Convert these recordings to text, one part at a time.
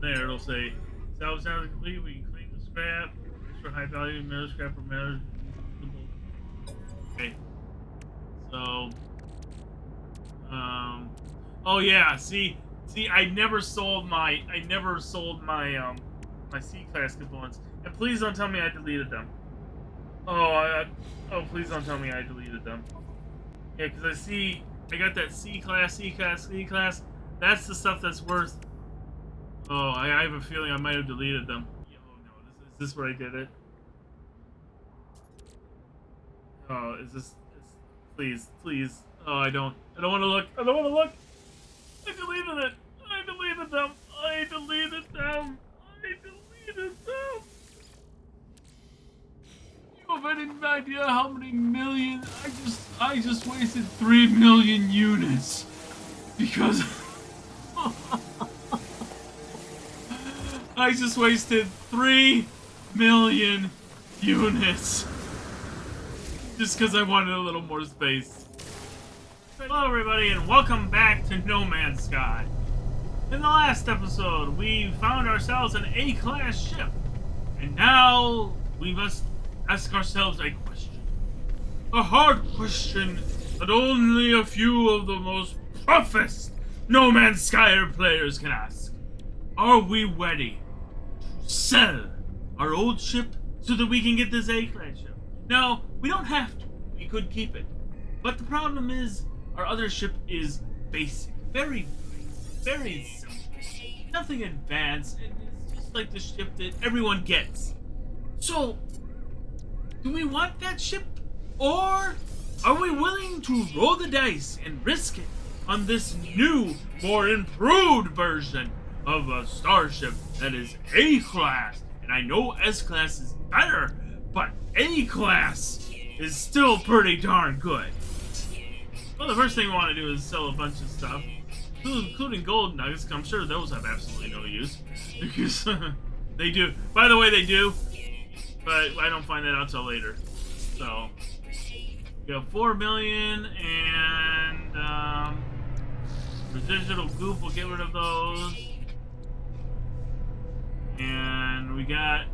There, it'll say, salvage now is complete. We can clean the scrap. Extra high value metal scrap or metal. Okay. So, um, oh yeah. See, I never sold my C class components. And please don't tell me I deleted them. Oh, oh, please don't tell me I deleted them. Yeah, because I got that C class, C class, C class. That's the stuff that's worth. Oh, I have a feeling I might have deleted them. Oh no, is this where I did it? Oh, please, please. Oh, I don't want to look. I don't want to look. I deleted it. I deleted them. I deleted them. I deleted them. You have any idea how many million? I just wasted 3 million units because I just wasted 3 million units just because I wanted a little more space. Hello everybody and welcome back to No Man's Sky. In the last episode, we found ourselves an A-class ship. And now we must ask ourselves a question. A hard question that only a few of the most professed No Man's Sky players can ask. Are we ready to sell our old ship so that we can get this A-class ship? Now, we don't have to. We could keep it. But the problem is, our other ship is basic. Very simple. Nothing advanced, and it's just like the ship that everyone gets. So, do we want that ship? Or are we willing to roll the dice and risk it on this new, more improved version of a starship that is A-class? And I know S-class is better, but A-class is still pretty darn good. Well, the first thing we want to do is sell a bunch of stuff, including gold nuggets. I'm sure those have absolutely no use, because they do. By the way, they do, but I don't find that out till later. So, we have 4 million, and residual goop. We'll get rid of those, and we got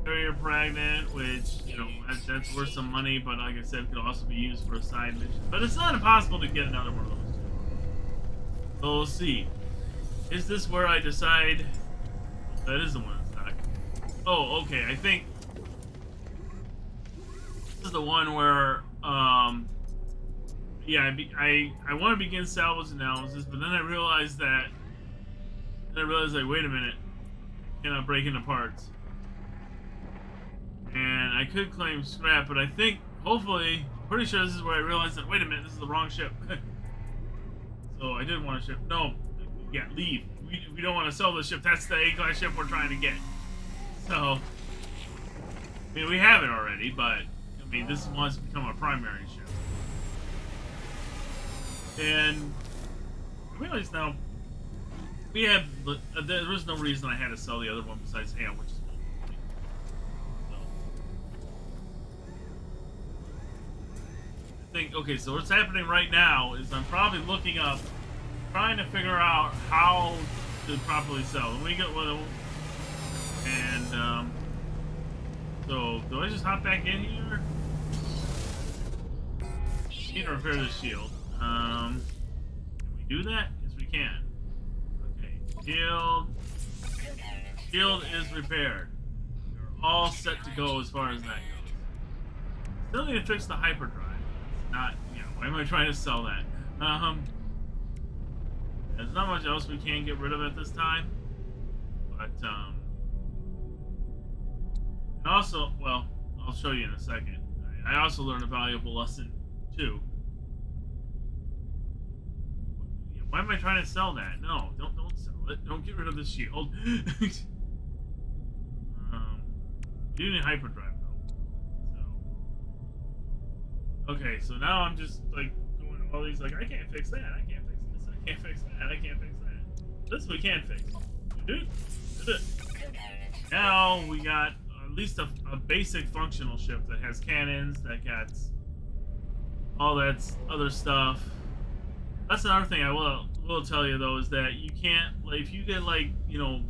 carrier pregnant, which, you know, that's worth some money, but like I said, could also be used for a side mission. But it's not impossible to get another one of those. So we'll see. Is this where I decide? That is the one that's stuck. Oh, okay. I think this is the one where, yeah, I want to begin salvage analysis, but then I realized like, wait a minute, I cannot break into parts. And I could claim scrap, but I think, hopefully, pretty sure this is where I realized that, wait a minute, this is the wrong ship. So I didn't want to ship. No, yeah, leave. We don't want to sell this ship. That's the A-class ship we're trying to get. So, I mean, we have it already, but, I mean, this wants to become a primary ship. And I realize now, there was no reason I had to sell the other one besides ham, which is okay, so what's happening right now is I'm probably looking up, trying to figure out how to properly sell. And we get one, and so do I just hop back in here? Need to repair the shield. Can we do that? Yes, we can. Okay, shield is repaired. We're all set to go as far as that goes. Still need to fix the hyperdrive. Not, you know, why am I trying to sell that? There's not much else we can get rid of at this time. But, and also, well, I'll show you in a second. I also learned a valuable lesson, too. Why am I trying to sell that? No, don't sell it. Don't get rid of the shield. You do need hyperdrive. Okay, so now I'm just, like, doing all these, like, I can't fix that, I can't fix this, I can't fix that, I can't fix that. This we can fix. Did it. Now we got at least a basic functional ship that has cannons, that got all that other stuff. That's another thing I will tell you, though, is that you can't, like, if you get, like, you know,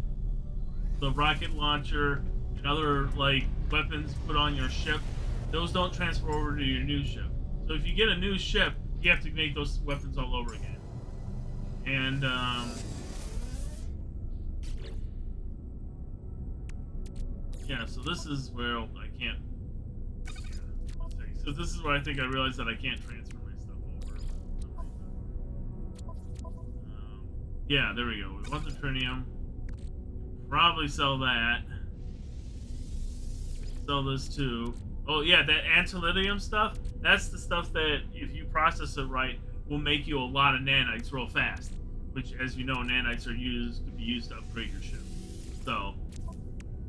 the rocket launcher and other like weapons put on your ship, those don't transfer over to your new ship. So if you get a new ship, you have to make those weapons all over again. And yeah, so this is where I can't. So this is where I think I realized that I can't transfer my stuff over. Yeah, there we go. We want the trinium. Probably sell that. Sell this too. Oh yeah, that antilytium stuff. That's the stuff that, if you process it right, will make you a lot of nanites real fast. Which, as you know, nanites are used to be used to upgrade your ship. So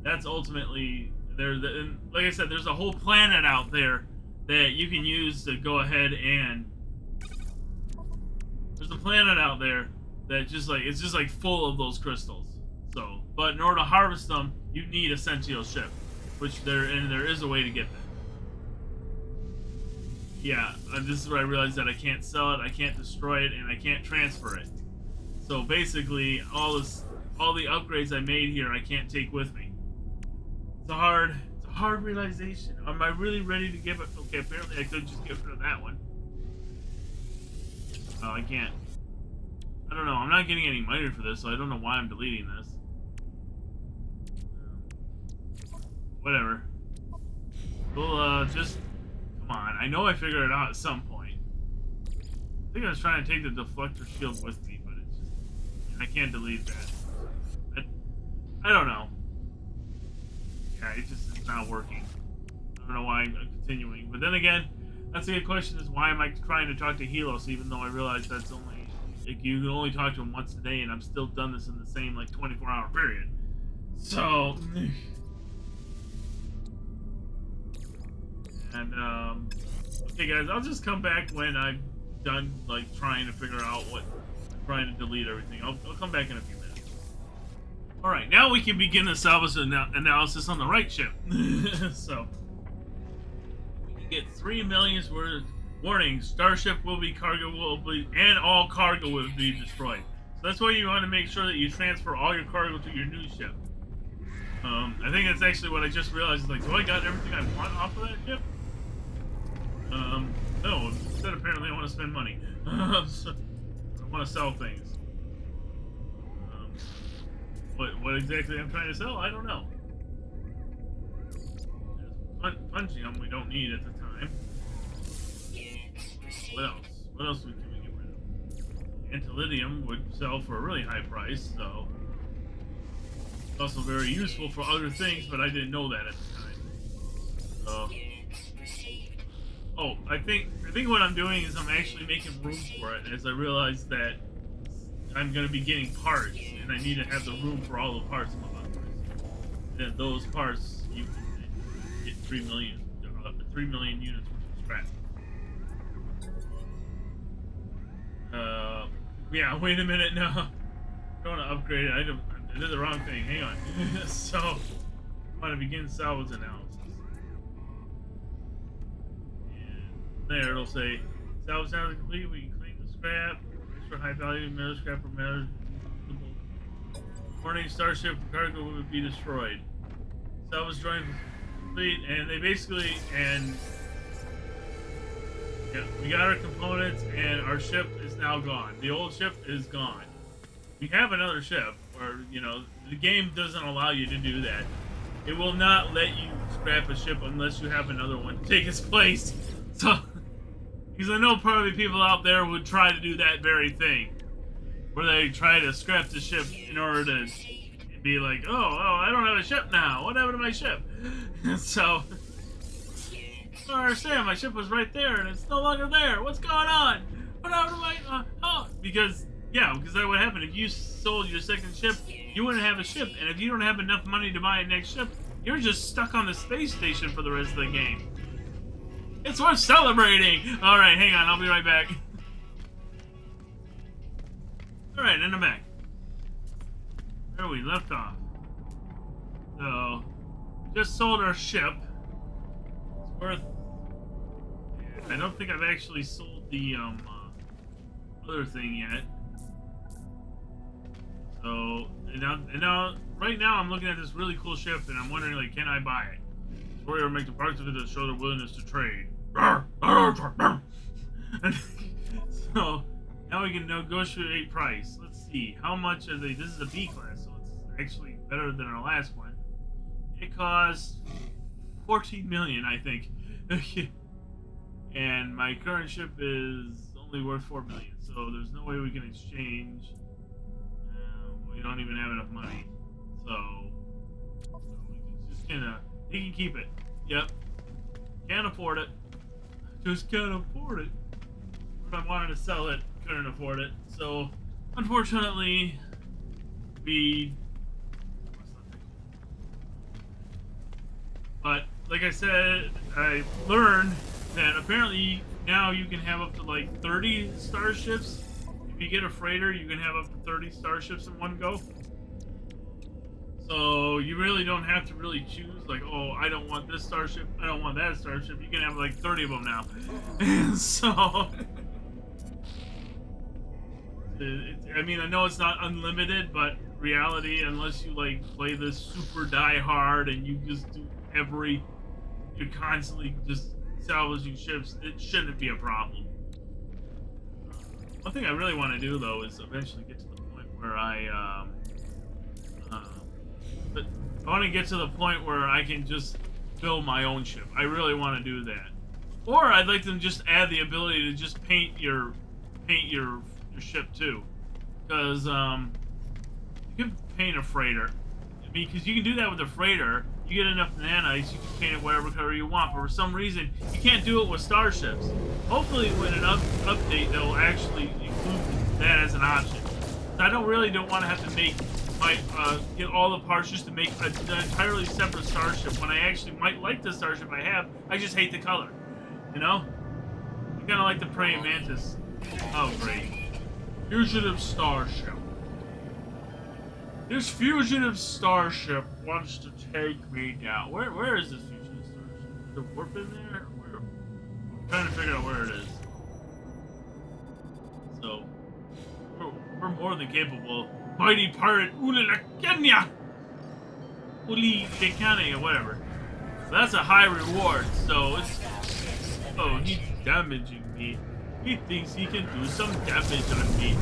that's ultimately there. And like I said, there's a whole planet out there that you can use to go ahead and. There's a planet out there that just like it's just like full of those crystals. So, but in order to harvest them, you need a sentient ship, which there is a way to get that. Yeah, this is where I realized that I can't sell it, I can't destroy it, and I can't transfer it. So basically, all the upgrades I made here, I can't take with me. It's a hard realization. Am I really ready to give it? Okay, apparently I could just give rid of that one. Oh, I can't. I don't know. I'm not getting any money for this, so I don't know why I'm deleting this. Whatever. We'll just come on. I know I figured it out at some point. I think I was trying to take the deflector shield with me, but it's just I can't delete that. I don't know. Yeah, it just is not working. I don't know why I'm continuing. But then again, that's a good question: is why am I trying to talk to Helos, even though I realize that's only like you can only talk to him once a day, and I'm still done this in the same like 24-hour period. So. And, okay guys, I'll just come back when I'm done, like, trying to figure out trying to delete everything. I'll come back in a few minutes. Alright, now we can begin the salvage analysis on the right ship. So, we can get 3 million's worth of warning. Starship will be and all cargo will be destroyed. So that's why you want to make sure that you transfer all your cargo to your new ship. I think that's actually what I just realized. Is like, do I got everything I want off of that ship? No. Instead, apparently, I want to spend money. So, I want to sell things. What exactly I'm trying to sell? I don't know. Punching them we don't need at the time. What else? What else can we get rid of? Antilytium would sell for a really high price, so. It's also very useful for other things, but I didn't know that at the time. So. Oh, I think what I'm doing is I'm actually making room for it, as I realize that I'm going to be getting parts, and I need to have the room for all the parts in my bunkers. And those parts, you can get 3 million units worth of scrap. Yeah, wait a minute, no. I don't want to upgrade it. I did the wrong thing. Hang on. So, I want to begin salvage analysis. There, it'll say, salvage analysis complete, we can clean the scrap, extra high value metal scrap or metal. Warning, starship cargo will be destroyed. Salvage drawing complete, and they basically, yeah, we got our components, and our ship is now gone. The old ship is gone. We have another ship, or, you know, the game doesn't allow you to do that. It will not let you scrap a ship unless you have another one to take its place. So, because I know probably people out there would try to do that very thing, where they try to scrap the ship in order to be like, oh, I don't have a ship now. What happened to my ship? So, I don't understand. My ship was right there, and it's no longer there. What's going on? What happened to my? Because that would happen if you sold your second ship. You wouldn't have a ship, and if you don't have enough money to buy a next ship, you're just stuck on the space station for the rest of the game. It's worth celebrating! Alright, hang on, I'll be right back. Alright, and I'm back. Where we left off. So, just sold our ship. It's worth... I don't think I've actually sold the, other thing yet. So, And now, right now, I'm looking at this really cool ship, and I'm wondering, like, can I buy it? Warrior make the parts of it to show their willingness to trade. So now we can negotiate price. Let's see, how much are they? This is a B class, so it's actually better than our last one. It costs 14 million, I think. And my current ship is only worth 4 million, so there's no way we can exchange. We don't even have enough money, so just gonna. He can keep it. Yep. Can't afford it. Just can't afford it. If I wanted to sell it, couldn't afford it. So, unfortunately, we. But, like I said, I learned that apparently now you can have up to like 30 starships. If you get a freighter, you can have up to 30 starships in one go. So you really don't have to really choose, like, oh, I don't want this starship, I don't want that starship. You can have like 30 of them now. And so, I mean, I know it's not unlimited, but reality, unless you like play this super die hard and you just do you're constantly just salvaging ships, it shouldn't be a problem. One thing I really want to do though is eventually get to the point where I want to get to the point where I can just build my own ship. I really want to do that. Or I'd like to just add the ability to just paint your ship too, because you can paint a freighter. I mean, because you can do that with a freighter. You get enough nanites, you can paint it whatever color you want. But for some reason, you can't do it with starships. Hopefully, when an update, they'll actually include that as an option. I don't want to have to make get all the parts just to make an entirely separate starship when I actually might like the starship I have. I just hate the color, you know? I kind of like the praying mantis. Oh, great. Fugitive starship. This fugitive starship wants to take me down. Where is this fugitive starship? Is there warp in there? I'm trying to figure out where it is. So, we're more than capable. Mighty pirate Uli Kenya, whatever. So that's a high reward. So it's. Oh, he's damaging me. He thinks he can do some damage on me,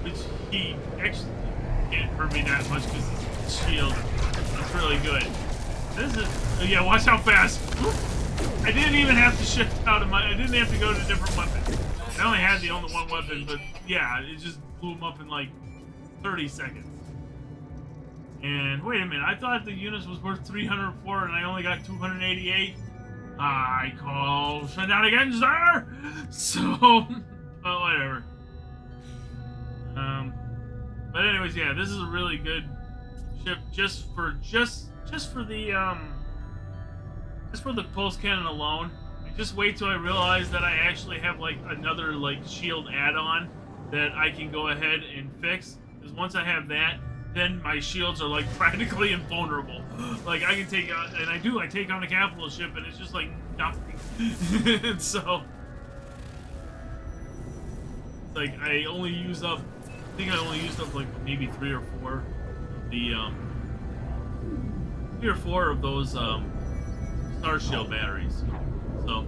which he actually can't hurt me that much because his shield is really good. This is. Oh yeah, watch how fast. I didn't even have to shift out of I didn't have to go to different weapons. I only had the only one weapon, but yeah, it just blew him up in like 30 seconds. And wait a minute, I thought the units was worth 304 and I only got 288. I call shenanigans there. So, well, whatever. But anyways, yeah, this is a really good ship just for the pulse cannon alone. Just wait till I realize that I actually have like another like shield add-on that I can go ahead and fix. Because once I have that, then my shields are like practically invulnerable. Like I can take out, and I take on a capital ship, and it's just like nothing. So, it's like I think I only used up like maybe 3 or 4 of those star shield batteries. So,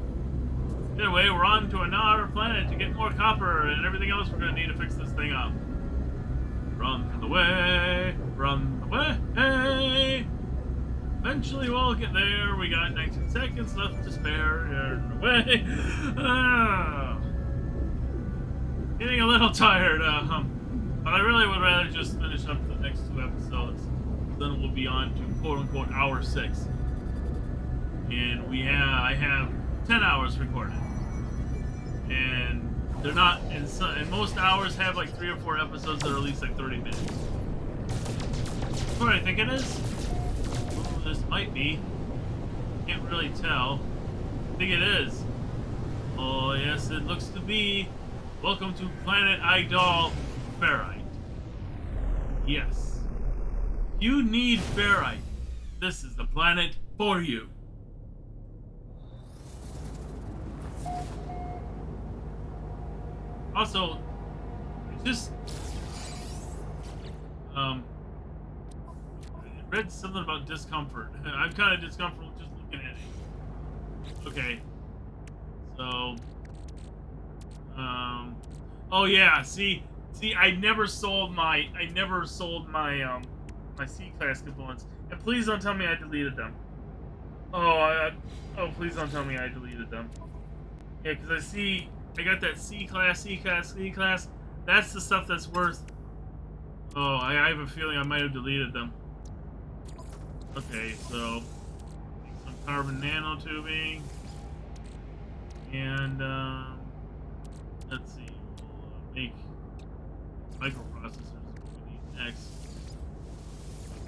anyway, we're on to another planet to get more copper and everything else we're gonna need to fix this thing up. Run the way, run the way. Eventually we'll get there. We got 19 seconds left to spare. Run the way. Getting a little tired, but I really would rather just finish up the next 2 episodes. Then we'll be on to quote-unquote hour 6. And I have 10 hours recorded. And they're not, and most hours have like 3 or 4 episodes that are at least like 30 minutes. That's what I think it is. Well, this might be. Can't really tell. I think it is. Oh, yes, it looks to be. Welcome to Planet Idol Ferrite. Yes. You need Ferrite. This is the planet for you. Also, Um, I read something about discomfort. I'm kind of discomfortable just looking at it. Okay. So, oh yeah, see, I never sold my, my C-class components. And please don't tell me I deleted them. Oh, please don't tell me I deleted them. Yeah, because I see, I got that C-class. That's the stuff that's worth. Oh, I have a feeling I might have deleted them. Okay, so some carbon nanotubing, and let's see, we'll make microprocessors. We need next.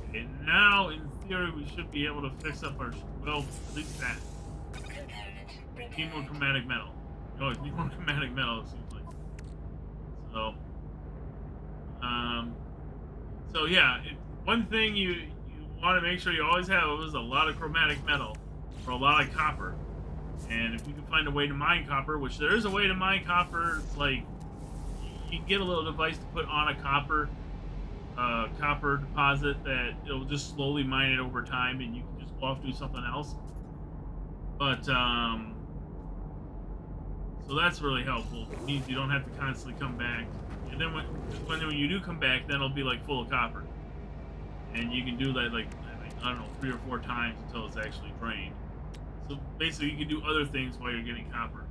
Okay, now in theory we should be able to fix up our well, at least that. Need more chromatic metal. Oh, need more chromatic metal. It seems like. So, so yeah, one thing you want to make sure you always have is a lot of chromatic metal or a lot of copper. And if you can find a way to mine copper, which there is a way to mine copper, like you can get a little device to put on a copper deposit that it'll just slowly mine it over time, and you can just go off and do something else. But so that's really helpful. It means you don't have to constantly come back. And then when you do come back, then it'll be like full of copper, and you can do that like I don't know 3 or 4 times until it's actually drained. So basically, you can do other things while you're getting copper,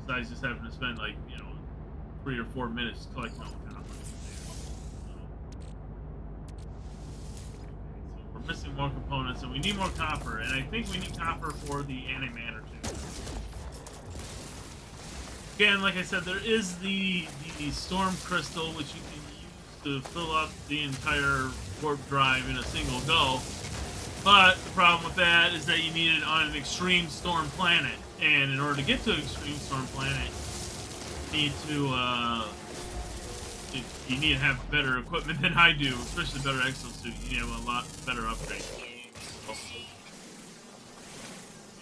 besides just having to spend like 3 or 4 minutes collecting all the copper. So we're missing more components, and we need more copper. And I think we need copper for the antimatter too. Again, like I said, there is the storm crystal, which you can use to fill up the entire warp drive in a single go. But the problem with that is that you need it on an extreme storm planet, and in order to get to an extreme storm planet, you need to have better equipment than I do, especially better exosuit. You need to have a lot better upgrades.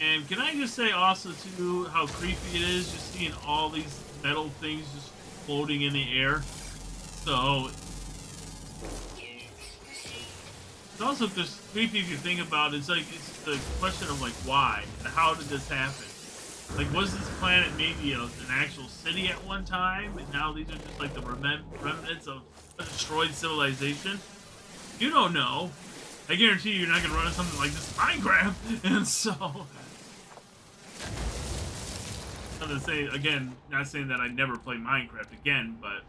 And can I just say also too how creepy it is just seeing all these metal things just floating in the air. So it's also just creepy if you think about it. It's like it's the question of like why and how did this happen? Like, was this planet maybe an actual city at one time, and now these are just like the remnants of a destroyed civilization? You don't know. I guarantee you're not gonna run into something like this in Minecraft, and so. I'm gonna say again, not saying that I never play Minecraft again, but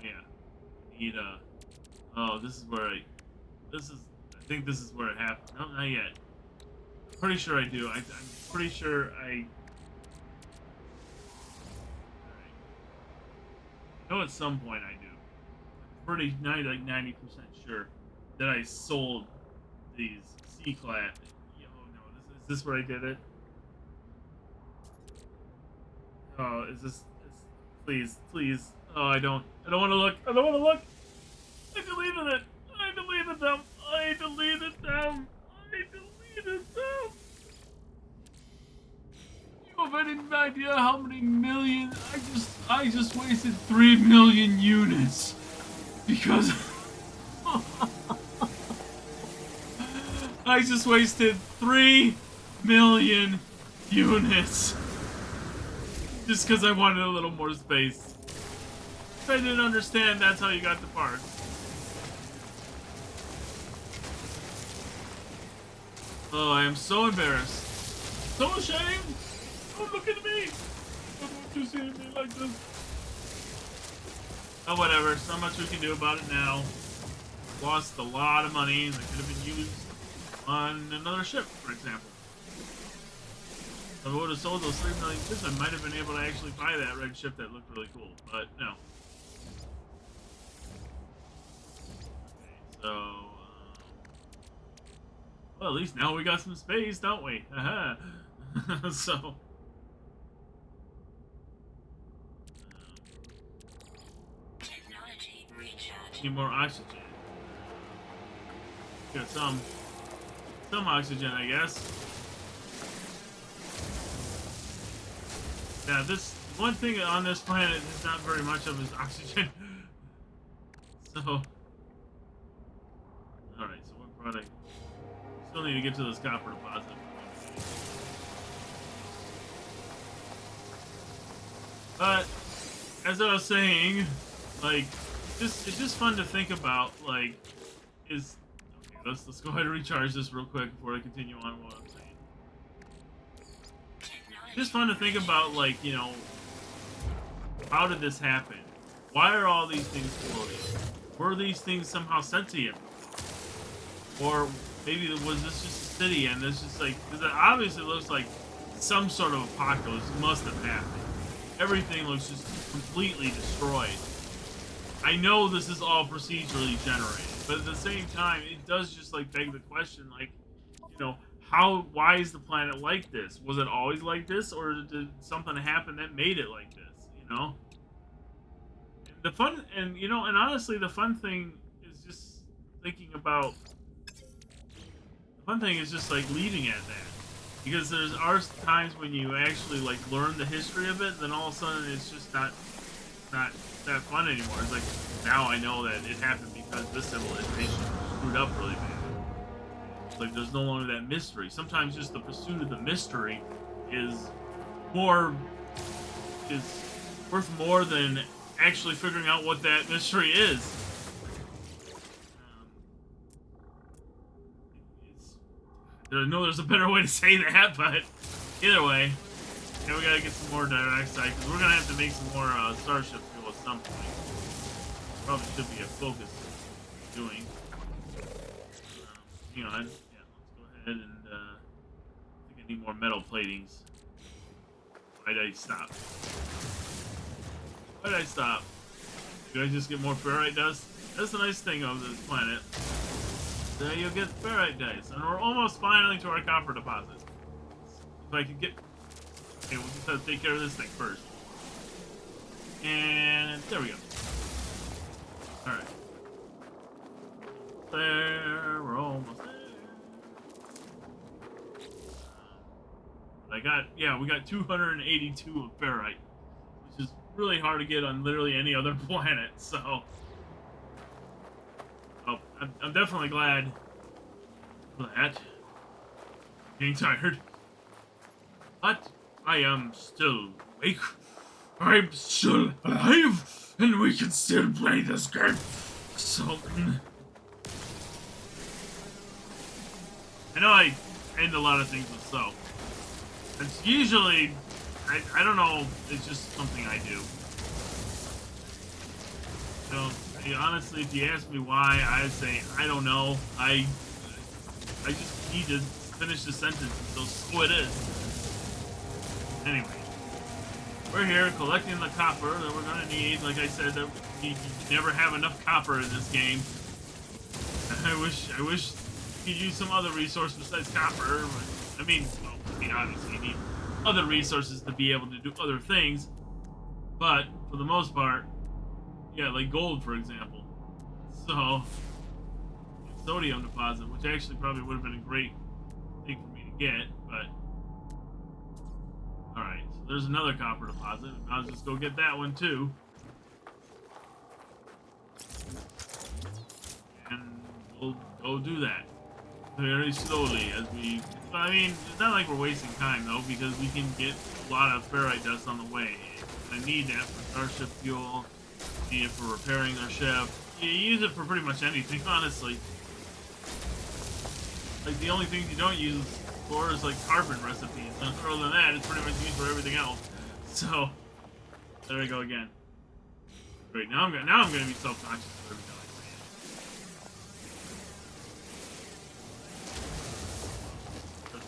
yeah, I need oh, this is where I think this is where it happened. No, not yet. Pretty sure I do. I'm pretty sure I know at some point I do. I'm pretty like 90% sure that I sold these C-class. Oh no, is this where I did it? Oh, is this? Please. Oh, I don't want to look. I don't want to look. I deleted it. I deleted them. You have any idea how many million? I just wasted 3 million units because I just wasted 3 million units. Just because I wanted a little more space. If I didn't understand, that's how you got the parts. Oh, I am so embarrassed. So ashamed. Oh, look at me. I don't want you seeing me like this. Oh, whatever. There's not much we can do about it now. Lost a lot of money that could have been used on another ship, for example. If I would have sold those 3 million ships, I might have been able to actually buy that red ship that looked really cool, but no. Okay, so, well, at least now we got some space, don't we? Haha. So, need more oxygen. Got some oxygen, I guess. Yeah, this One thing on this planet is not very much of is oxygen. So, alright, so what product? Still need to get to this copper deposit. But, as I was saying, like, it's just fun to think about, like, okay, let's go ahead and recharge this real quick before I continue on what I'm saying. Just fun to think about, like, you know, how did this happen? Why are all these things floating? Were these things somehow sentient? Or maybe was this just a city and this just like, because it obviously looks like some sort of apocalypse must have happened. Everything looks just completely destroyed. I know this is all procedurally generated, but at the same time, it does just like beg the question, like, you know, why is the planet like this? Was it always like this, or did something happen that made it like this? You know, the fun, and you know, and honestly, the fun thing is just thinking about. The fun thing is just like leaving at that, because are times when you actually like learn the history of it, then all of a sudden it's just not that fun anymore. It's like, now I know that it happened because this civilization screwed up really bad. It's like there's no longer that mystery. Sometimes just the pursuit of the mystery is worth more than actually figuring out what that mystery is. There's a better way to say that, but either way, yeah, we gotta get some more dioxide because we're gonna have to make some more starship fuel at some point. Probably should be a focus doing. Hang on, yeah, let's go ahead and I think I need more metal platings. Why did I stop? Why did I stop? Did I just get more ferrite dust? That's the nice thing of this planet. There you get ferrite dust, and we're almost finally to our copper deposit. If I could get, okay, we'll just have to take care of this thing first. And there we go. All right, there, we're almost there. We got 282 of ferrite, which is really hard to get on literally any other planet. So. Oh, I'm definitely glad for that. Getting tired. But I am still awake. I'm still alive, and we can still play this game. So, I know I end a lot of things with so. It's usually, I don't know, it's just something I do. So, honestly, if you ask me why, I'd say I don't know. I just need to finish the sentence, so it is. Anyway, we're here collecting the copper that we're gonna need. Like I said, that you never have enough copper in this game. I wish you could use some other resource besides copper. But, I mean, obviously you need other resources to be able to do other things. But for the most part, yeah, like gold, for example. So, sodium deposit, which actually probably would have been a great thing for me to get, but... Alright, so there's another copper deposit. I'll just go get that one, too. And we'll go do that. Very slowly, as we... I mean, it's not like we're wasting time, though, because we can get a lot of ferrite dust on the way. I need that for starship fuel. Need it for repairing their ship. You use it for pretty much anything, honestly. Like, the only things you don't use for is, like, carbon recipes. And other than that, it's pretty much used for everything else. So, there we go again. Great, now I'm gonna be self-conscious of everything I say.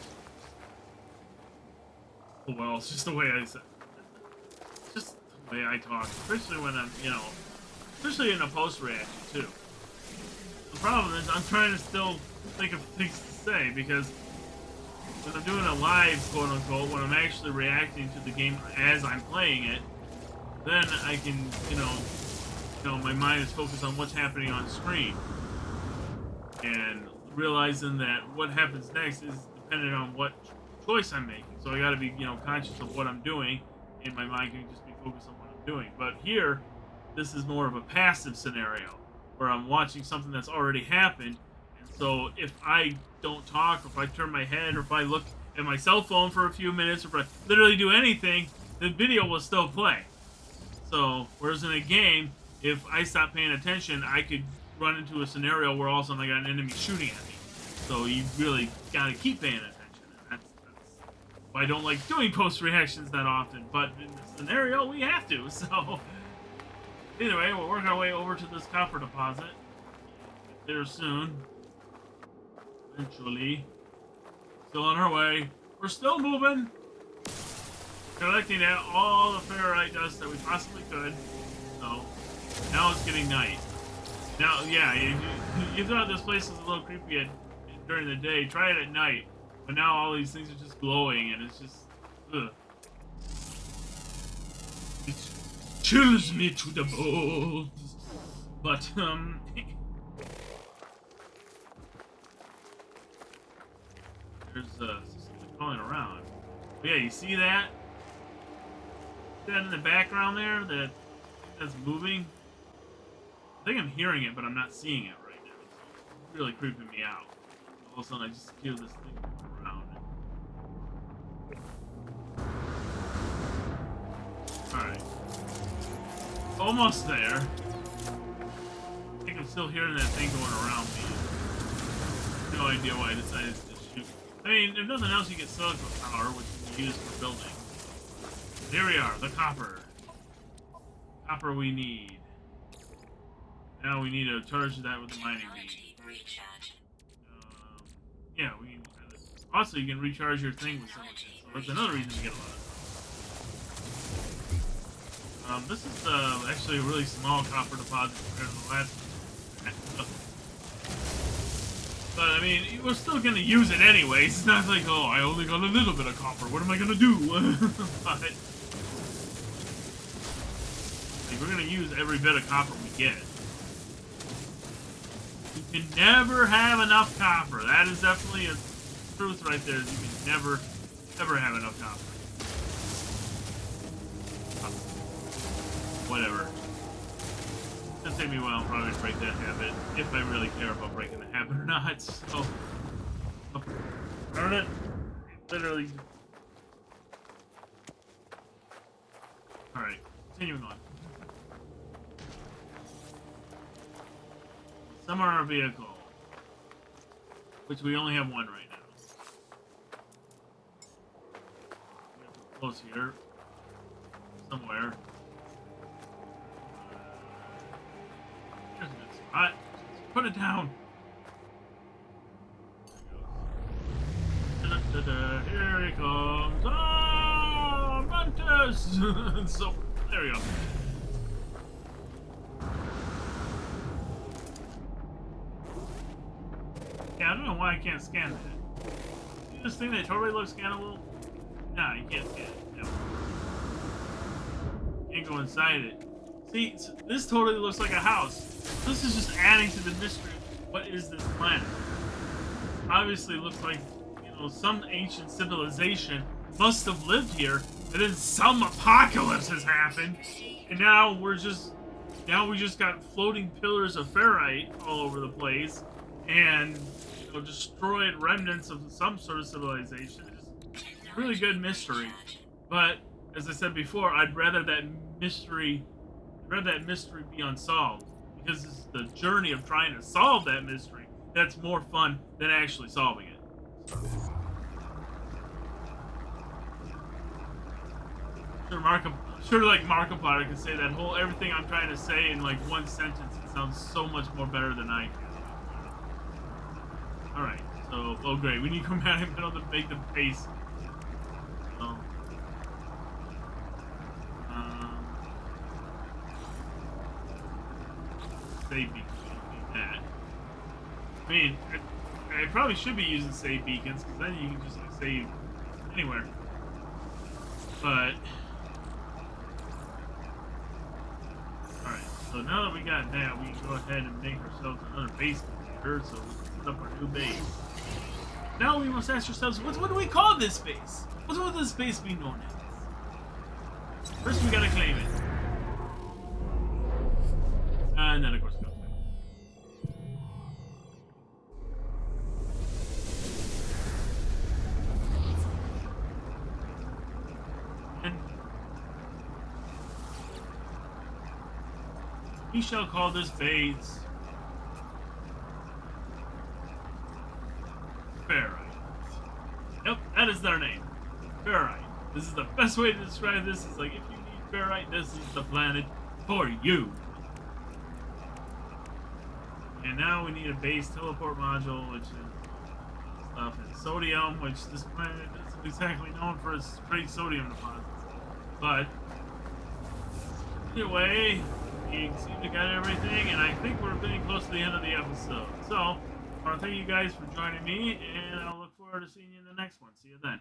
Oh, well, it's just the way I said. Just the way I talk, especially when I'm, you know, especially in a post reaction too. The problem is I'm trying to still think of things to say because when I'm doing a live, quote unquote, when I'm actually reacting to the game as I'm playing it, then I can, you know, my mind is focused on what's happening on screen and realizing that what happens next is dependent on what choice I'm making. So I got to be, you know, conscious of what I'm doing and my mind can just be focused on what I'm doing. But here, this is more of a passive scenario where I'm watching something that's already happened. And so if I don't talk, or if I turn my head, or if I look at my cell phone for a few minutes, or if I literally do anything, the video will still play. So, whereas in a game, if I stop paying attention, I could run into a scenario where all of a sudden I got an enemy shooting at me. So you really gotta keep paying attention. And that's why I don't like doing post reactions that often. But in this scenario, we have to. So, anyway, we'll work our way over to this copper deposit. Get there soon. Eventually. Still on our way. We're still moving. Collecting out all the ferrite dust that we possibly could. So, now it's getting night. Now, yeah, you thought this place was a little creepy during the day. Try it at night. But now all these things are just glowing, and it's just... Ugh. It chills me to the bones. But, there's something calling around. But yeah, you see that? See that in the background there? That's moving? I think I'm hearing it, but I'm not seeing it right now. So it's really creeping me out. All of a sudden, I just hear this thing moving around. Alright. Almost there. I think I'm still hearing that thing going around me. No idea why I decided to shoot. I mean, if nothing else, you get silicon power, which can be used for building. Here we are, the copper. Copper we need. Now we need to charge that with the mining beam. Yeah, we can. Also, you can recharge your thing with silicon, so that's another reason to get a lot of. This is actually a really small copper deposit compared to the last one. But I mean, we're still gonna use it anyways. It's not like, oh, I only got a little bit of copper. What am I gonna do? But like, we're gonna use every bit of copper we get. You can never have enough copper. That is definitely a truth right there. You can never, ever have enough copper. Whatever. It's gonna take me a while probably to break that habit, if I really care about breaking the habit or not. So, darn it. Literally. Alright, continuing on. Some are our vehicle, which we only have one right now. We have to close here, somewhere. Here's a good spot. Put it down. Here he comes. Ah, Mantis! So, there we go. Yeah, I don't know why I can't scan that. See this thing that totally looks scannable? Nah, you can't scan it. No. Can't go inside it. See, this totally looks like a house. This is just adding to the mystery of what is this planet. Obviously, it looks like, you know, some ancient civilization must have lived here, and then some apocalypse has happened, and now we just got floating pillars of ferrite all over the place, and destroyed remnants of some sort of civilization. It's a really good mystery. But as I said before, I'd rather that mystery be unsolved, because it's the journey of trying to solve that mystery that's more fun than actually solving it. Sure, like Markiplier could say that whole everything I'm trying to say in like one sentence. It sounds so much more better than I can. Alright, so, oh great, we need chromatic metal to make the base. So, save beacons, we don't need that. I mean, I probably should be using save beacons, because then you can just like save anywhere. But, alright, so now that we got that, we can go ahead and make ourselves another base computer, so we can up our new base. Now we must ask ourselves, what do we call this base? What will this base be known as? First, we gotta claim it. And then, of course, go. And we shall call this base Ferrite. Yep, that is their name. Ferrite. This is the best way to describe this. It's like, if you need Ferrite, this is the planet for you. And now we need a base teleport module, which is stuff, and sodium, which this planet isn't exactly known for its great sodium deposits. But either way, we seem to get everything, and I think we're getting close to the end of the episode. So, I want to thank you guys for joining me, and I'll look forward to seeing you in the next one. See you then.